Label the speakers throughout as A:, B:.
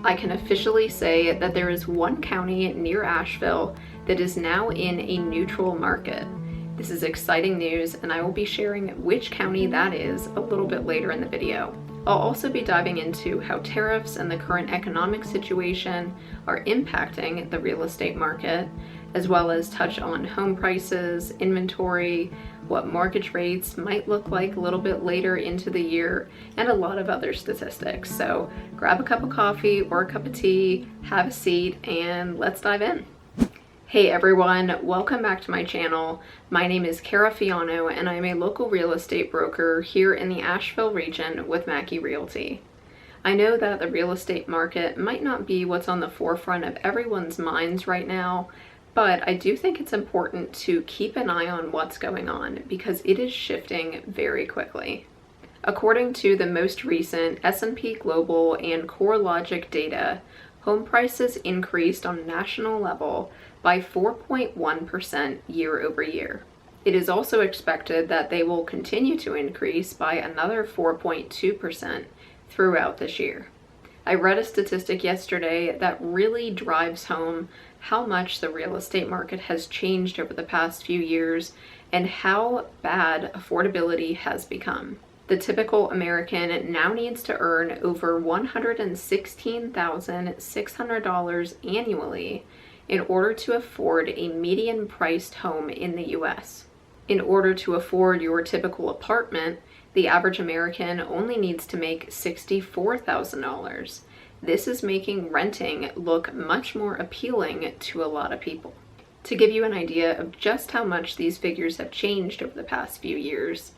A: I can officially say that there is one county near Asheville that is now in a neutral market. This is exciting news, and I will be sharing which county that is a little bit later in the video. I'll also be diving into how tariffs and the current economic situation are impacting the real estate market, as well as touch on home prices, inventory, what mortgage rates might look like a little bit later into the year, and a lot of other statistics. So grab a cup of coffee or a cup of tea, have a seat, and let's dive in. Hey everyone, welcome back to my channel. My name is Cara Fiano and I'm a local real estate broker here in the Asheville region with Mackey Realty. I know that the real estate market might not be what's on the forefront of everyone's minds right now, but I do think it's important to keep an eye on what's going on because it is shifting very quickly. According to the most recent S&P Global and CoreLogic data, home prices increased on a national level by 4.1% year over year. It is also expected that they will continue to increase by another 4.2% throughout this year. I read a statistic yesterday that really drives home how much the real estate market has changed over the past few years and how bad affordability has become. The typical American now needs to earn over $116,600 annually in order to afford a median-priced home in the US. In order to afford your typical apartment, the average American only needs to make $64,000. This is making renting look much more appealing to a lot of people. To give you an idea of just how much these figures have changed over the past few years,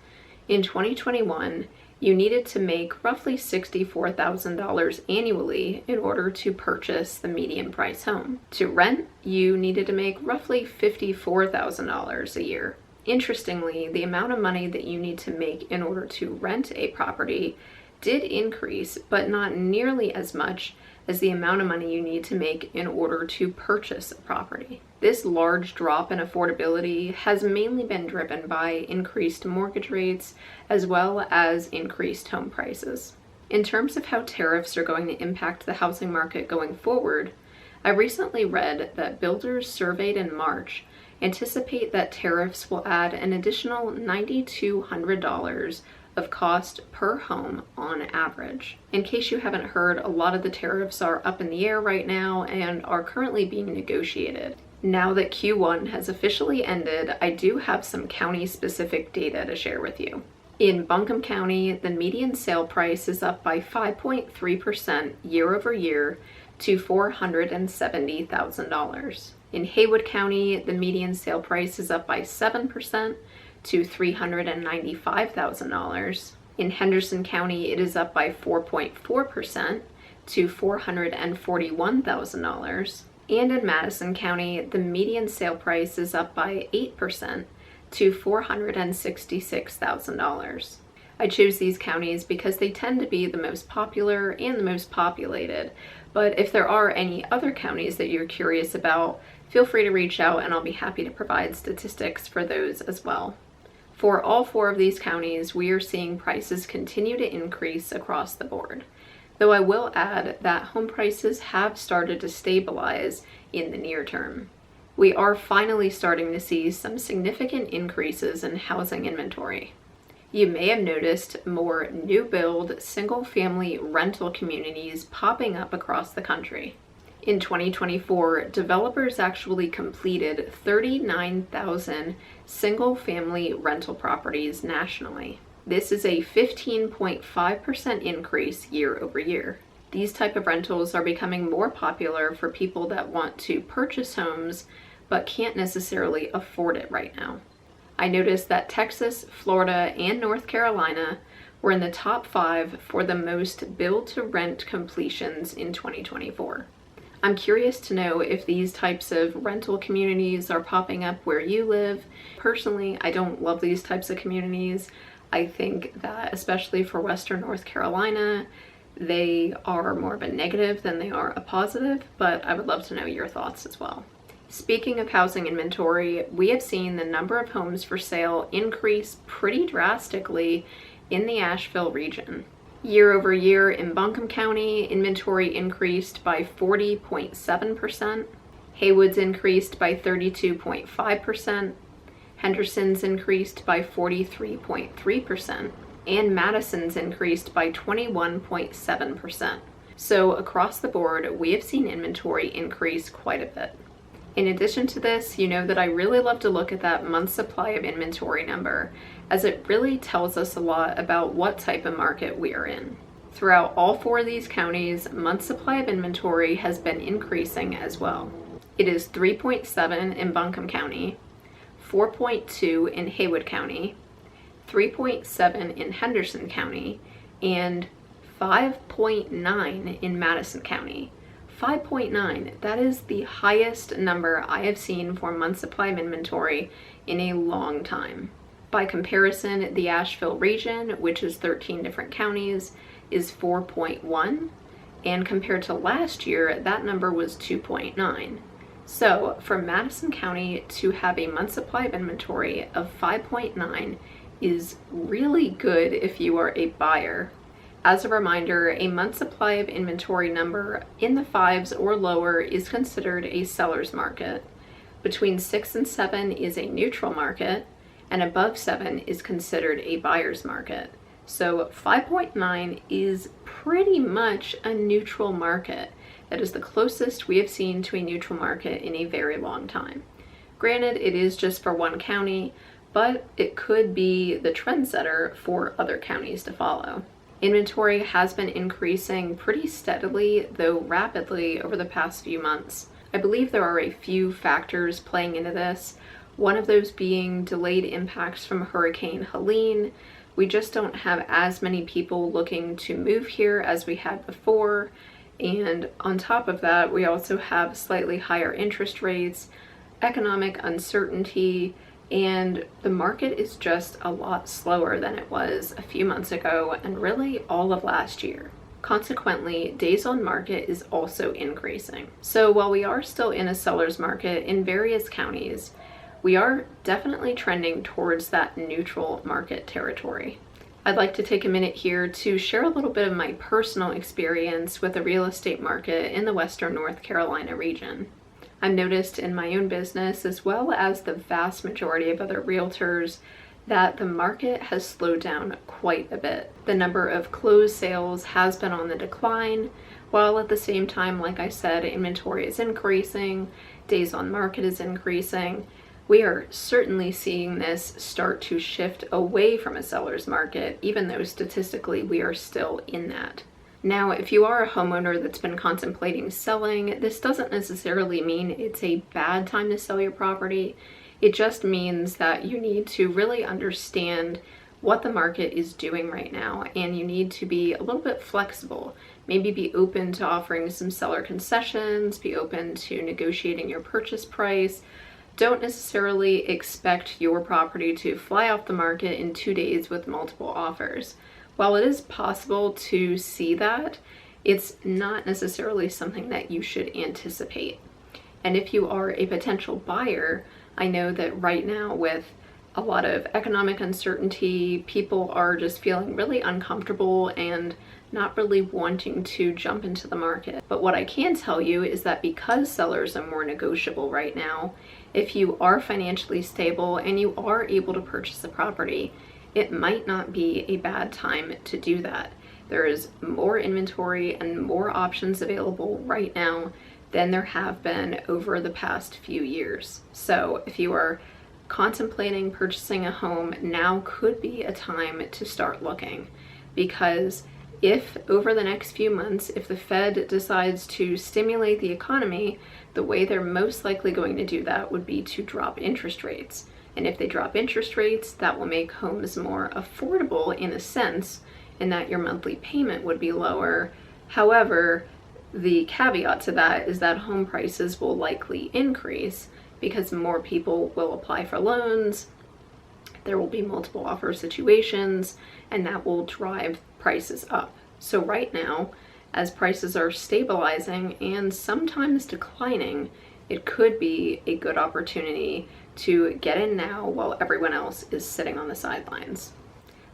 A: in 2021, you needed to make roughly $64,000 annually in order to purchase the median price home. To rent, you needed to make roughly $54,000 a year. Interestingly, the amount of money that you need to make in order to rent a property did increase, but not nearly as much as the amount of money you need to make in order to purchase a property. This large drop in affordability has mainly been driven by increased mortgage rates as well as increased home prices. In terms of how tariffs are going to impact the housing market going forward, I recently read that builders surveyed in March anticipate that tariffs will add an additional $9,200 of cost per home on average. In case you haven't heard, a lot of the tariffs are up in the air right now and are currently being negotiated. Now that Q1 has officially ended, I do have some county-specific data to share with you. In Buncombe County, the median sale price is up by 5.3% year over year to $470,000. In Haywood County, the median sale price is up by 7% to $395,000. In Henderson County, it is up by 4.4% to $441,000. And in Madison County, the median sale price is up by 8% to $466,000. I choose these counties because they tend to be the most popular and the most populated, but if there are any other counties that you're curious about, feel free to reach out and I'll be happy to provide statistics for those as well. For all four of these counties, we are seeing prices continue to increase across the board, though I will add that home prices have started to stabilize in the near term. We are finally starting to see some significant increases in housing inventory. You may have noticed more new build single-family rental communities popping up across the country. In 2024, developers actually completed 39,000 single-family rental properties nationally. This is a 15.5% increase year over year. These type of rentals are becoming more popular for people that want to purchase homes but can't necessarily afford it right now. I noticed that Texas, Florida, and North Carolina were in the top 5 for the most build-to-rent completions in 2024. I'm curious to know if these types of rental communities are popping up where you live. Personally, I don't love these types of communities. I think that, especially for Western North Carolina, they are more of a negative than they are a positive, but I would love to know your thoughts as well. Speaking of housing inventory, we have seen the number of homes for sale increase pretty drastically in the Asheville region. Year over year in Buncombe County, inventory increased by 40.7%. Haywood's increased by 32.5%. Henderson's increased by 43.3%. And Madison's increased by 21.7%. So across the board, we have seen inventory increase quite a bit. In addition to this, you know that I really love to look at that month supply of inventory number, as it really tells us a lot about what type of market we are in. Throughout all 4 of these counties, month supply of inventory has been increasing as well. It is 3.7 in Buncombe County, 4.2 in Haywood County, 3.7 in Henderson County, and 5.9 in Madison County. 5.9, that is the highest number I have seen for month supply of inventory in a long time. By comparison, the Asheville region, which is 13 different counties, is 4.1, and compared to last year, that number was 2.9. So for Madison County to have a month supply of inventory of 5.9 is really good if you are a buyer. As a reminder, a month supply of inventory number in the 5s or lower is considered a seller's market. Between 6 and 7 is a neutral market, and above 7 is considered a buyer's market. So 5.9 is pretty much a neutral market. That is the closest we have seen to a neutral market in a very long time. Granted, it is just for one county, but it could be the trendsetter for other counties to follow. Inventory has been increasing pretty steadily, though rapidly, over the past few months. I believe there are a few factors playing into this, one of those being delayed impacts from Hurricane Helene. We just don't have as many people looking to move here as we had before, and on top of that, we also have slightly higher interest rates, economic uncertainty, and the market is just a lot slower than it was a few months ago and really all of last year. Consequently, days on market is also increasing. So while we are still in a seller's market in various counties, we are definitely trending towards that neutral market territory. I'd like to take a minute here to share a little bit of my personal experience with the real estate market in the Western North Carolina region. I've noticed in my own business, as well as the vast majority of other realtors, that the market has slowed down quite a bit. The number of closed sales has been on the decline, while at the same time, like I said, inventory is increasing, days on market is increasing. We are certainly seeing this start to shift away from a seller's market, even though statistically we are still in that. Now, if you are a homeowner that's been contemplating selling, this doesn't necessarily mean it's a bad time to sell your property. It just means that you need to really understand what the market is doing right now, and you need to be a little bit flexible. Maybe be open to offering some seller concessions, be open to negotiating your purchase price. Don't necessarily expect your property to fly off the market in 2 days with multiple offers. While it is possible to see that, it's not necessarily something that you should anticipate. And if you are a potential buyer, I know that right now with a lot of economic uncertainty, people are just feeling really uncomfortable and not really wanting to jump into the market. But what I can tell you is that because sellers are more negotiable right now, if you are financially stable and you are able to purchase a property, it might not be a bad time to do that. There is more inventory and more options available right now than there have been over the past few years. So if you are contemplating purchasing a home, now could be a time to start looking, because if over the next few months, if the Fed decides to stimulate the economy, the way they're most likely going to do that would be to drop interest rates. And if they drop interest rates, that will make homes more affordable in a sense, in that your monthly payment would be lower. However, the caveat to that is that home prices will likely increase because more people will apply for loans, there will be multiple offer situations, and that will drive prices up. So right now, as prices are stabilizing and sometimes declining, it could be a good opportunity to get in now while everyone else is sitting on the sidelines.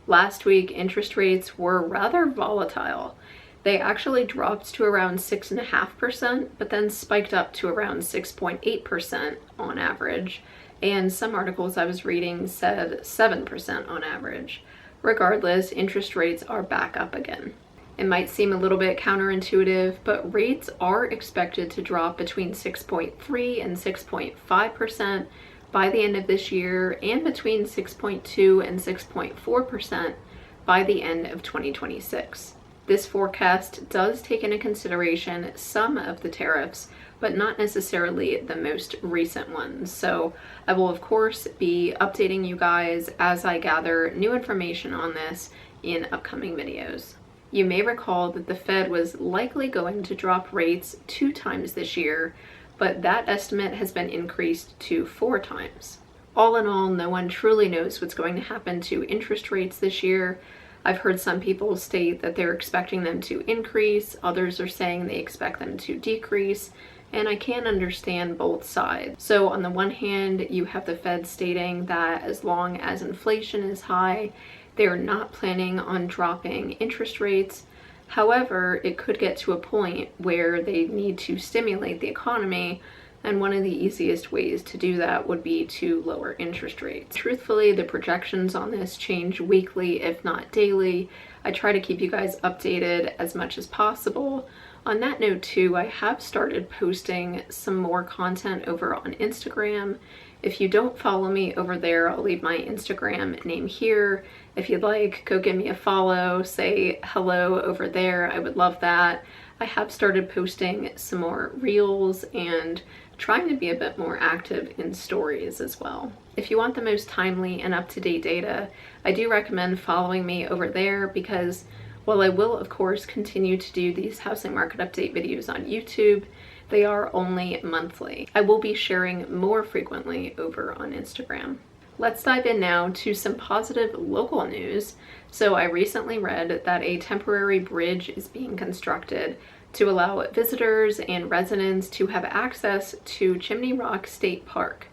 A: Last week, interest rates were rather volatile. They actually dropped to around 6.5%, but then spiked up to around 6.8% on average. And some articles I was reading said 7% on average. Regardless, interest rates are back up again. It might seem a little bit counterintuitive, but rates are expected to drop between 6.3 and 6.5% by the end of this year, and between 6.2 and 6.4% by the end of 2026. This forecast does take into consideration some of the tariffs, but not necessarily the most recent ones. So I will of course be updating you guys as I gather new information on this in upcoming videos. You may recall that the Fed was likely going to drop rates 2 times this year, but that estimate has been increased to 4 times. All in all, no one truly knows what's going to happen to interest rates this year. I've heard some people state that they're expecting them to increase, others are saying they expect them to decrease, and I can understand both sides. So on the one hand, you have the Fed stating that as long as inflation is high, they're not planning on dropping interest rates. However, it could get to a point where they need to stimulate the economy, and one of the easiest ways to do that would be to lower interest rates. Truthfully, the projections on this change weekly, if not daily. I try to keep you guys updated as much as possible. On that note too, I have started posting some more content over on Instagram. If you don't follow me over there, I'll leave my Instagram name here. If you'd like, go give me a follow, say hello over there. I would love that. I have started posting some more reels and trying to be a bit more active in stories as well. If you want the most timely and up-to-date data, I do recommend following me over there, because while I will of course continue to do these housing market update videos on YouTube, they are only monthly. I will be sharing more frequently over on Instagram. Let's dive in now to some positive local news. So I recently read that a temporary bridge is being constructed to allow visitors and residents to have access to Chimney Rock State Park.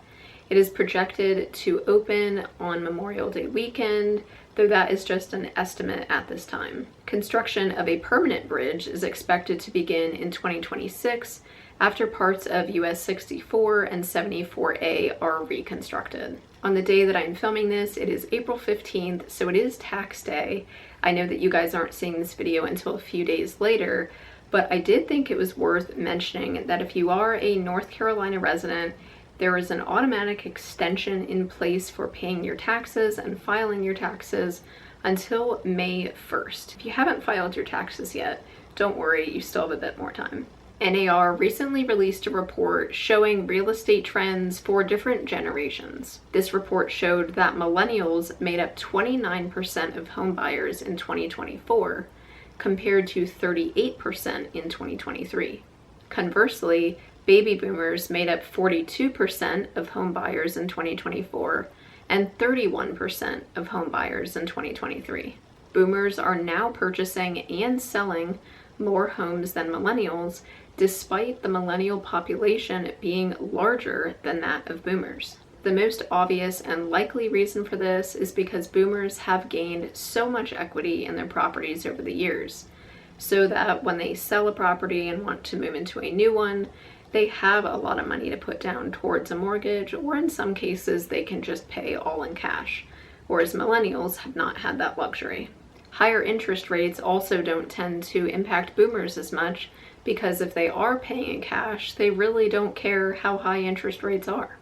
A: It is projected to open on Memorial Day weekend, though that is just an estimate at this time. Construction of a permanent bridge is expected to begin in 2026 after parts of US 64 and 74A are reconstructed. On the day that I'm filming this, it is April 15th, so it is tax day. I know that you guys aren't seeing this video until a few days later, but I did think it was worth mentioning that if you are a North Carolina resident, there is an automatic extension in place for paying your taxes and filing your taxes until May 1st. If you haven't filed your taxes yet, don't worry, you still have a bit more time. NAR recently released a report showing real estate trends for different generations. This report showed that millennials made up 29% of home buyers in 2024, compared to 38% in 2023. Conversely, baby boomers made up 42% of home buyers in 2024 and 31% of home buyers in 2023. Boomers are now purchasing and selling more homes than millennials, despite the millennial population being larger than that of boomers. The most obvious and likely reason for this is because boomers have gained so much equity in their properties over the years, so that when they sell a property and want to move into a new one, they have a lot of money to put down towards a mortgage, or in some cases they can just pay all in cash, whereas millennials have not had that luxury. Higher interest rates also don't tend to impact boomers as much, because if they are paying in cash, they really don't care how high interest rates are.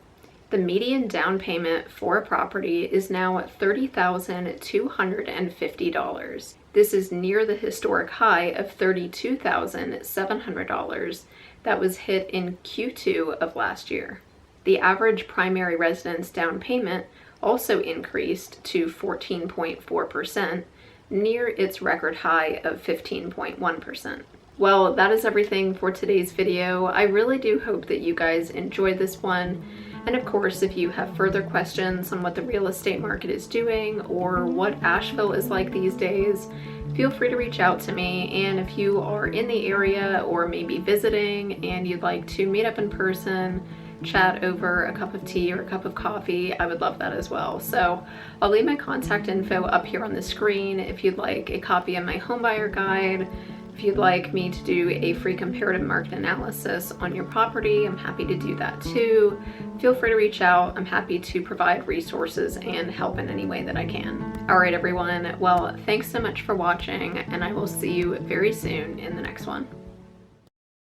A: The median down payment for a property is now $30,250. This is near the historic high of $32,700 that was hit in Q2 of last year. The average primary residence down payment also increased to 14.4%, near its record high of 15.1%. Well, that is everything for today's video. I really do hope that you guys enjoyed this one. And of course, if you have further questions on what the real estate market is doing or what Asheville is like these days, feel free to reach out to me. And if you are in the area or maybe visiting and you'd like to meet up in person, chat over a cup of tea or a cup of coffee, I would love that as well. So I'll leave my contact info up here on the screen if you'd like a copy of my homebuyer guide. If you'd like me to do a free comparative market analysis on your property, I'm happy to do that too. Feel free to reach out. I'm happy to provide resources and help in any way that I can. All right, everyone. Well, thanks so much for watching, and I will see you very soon in the next one.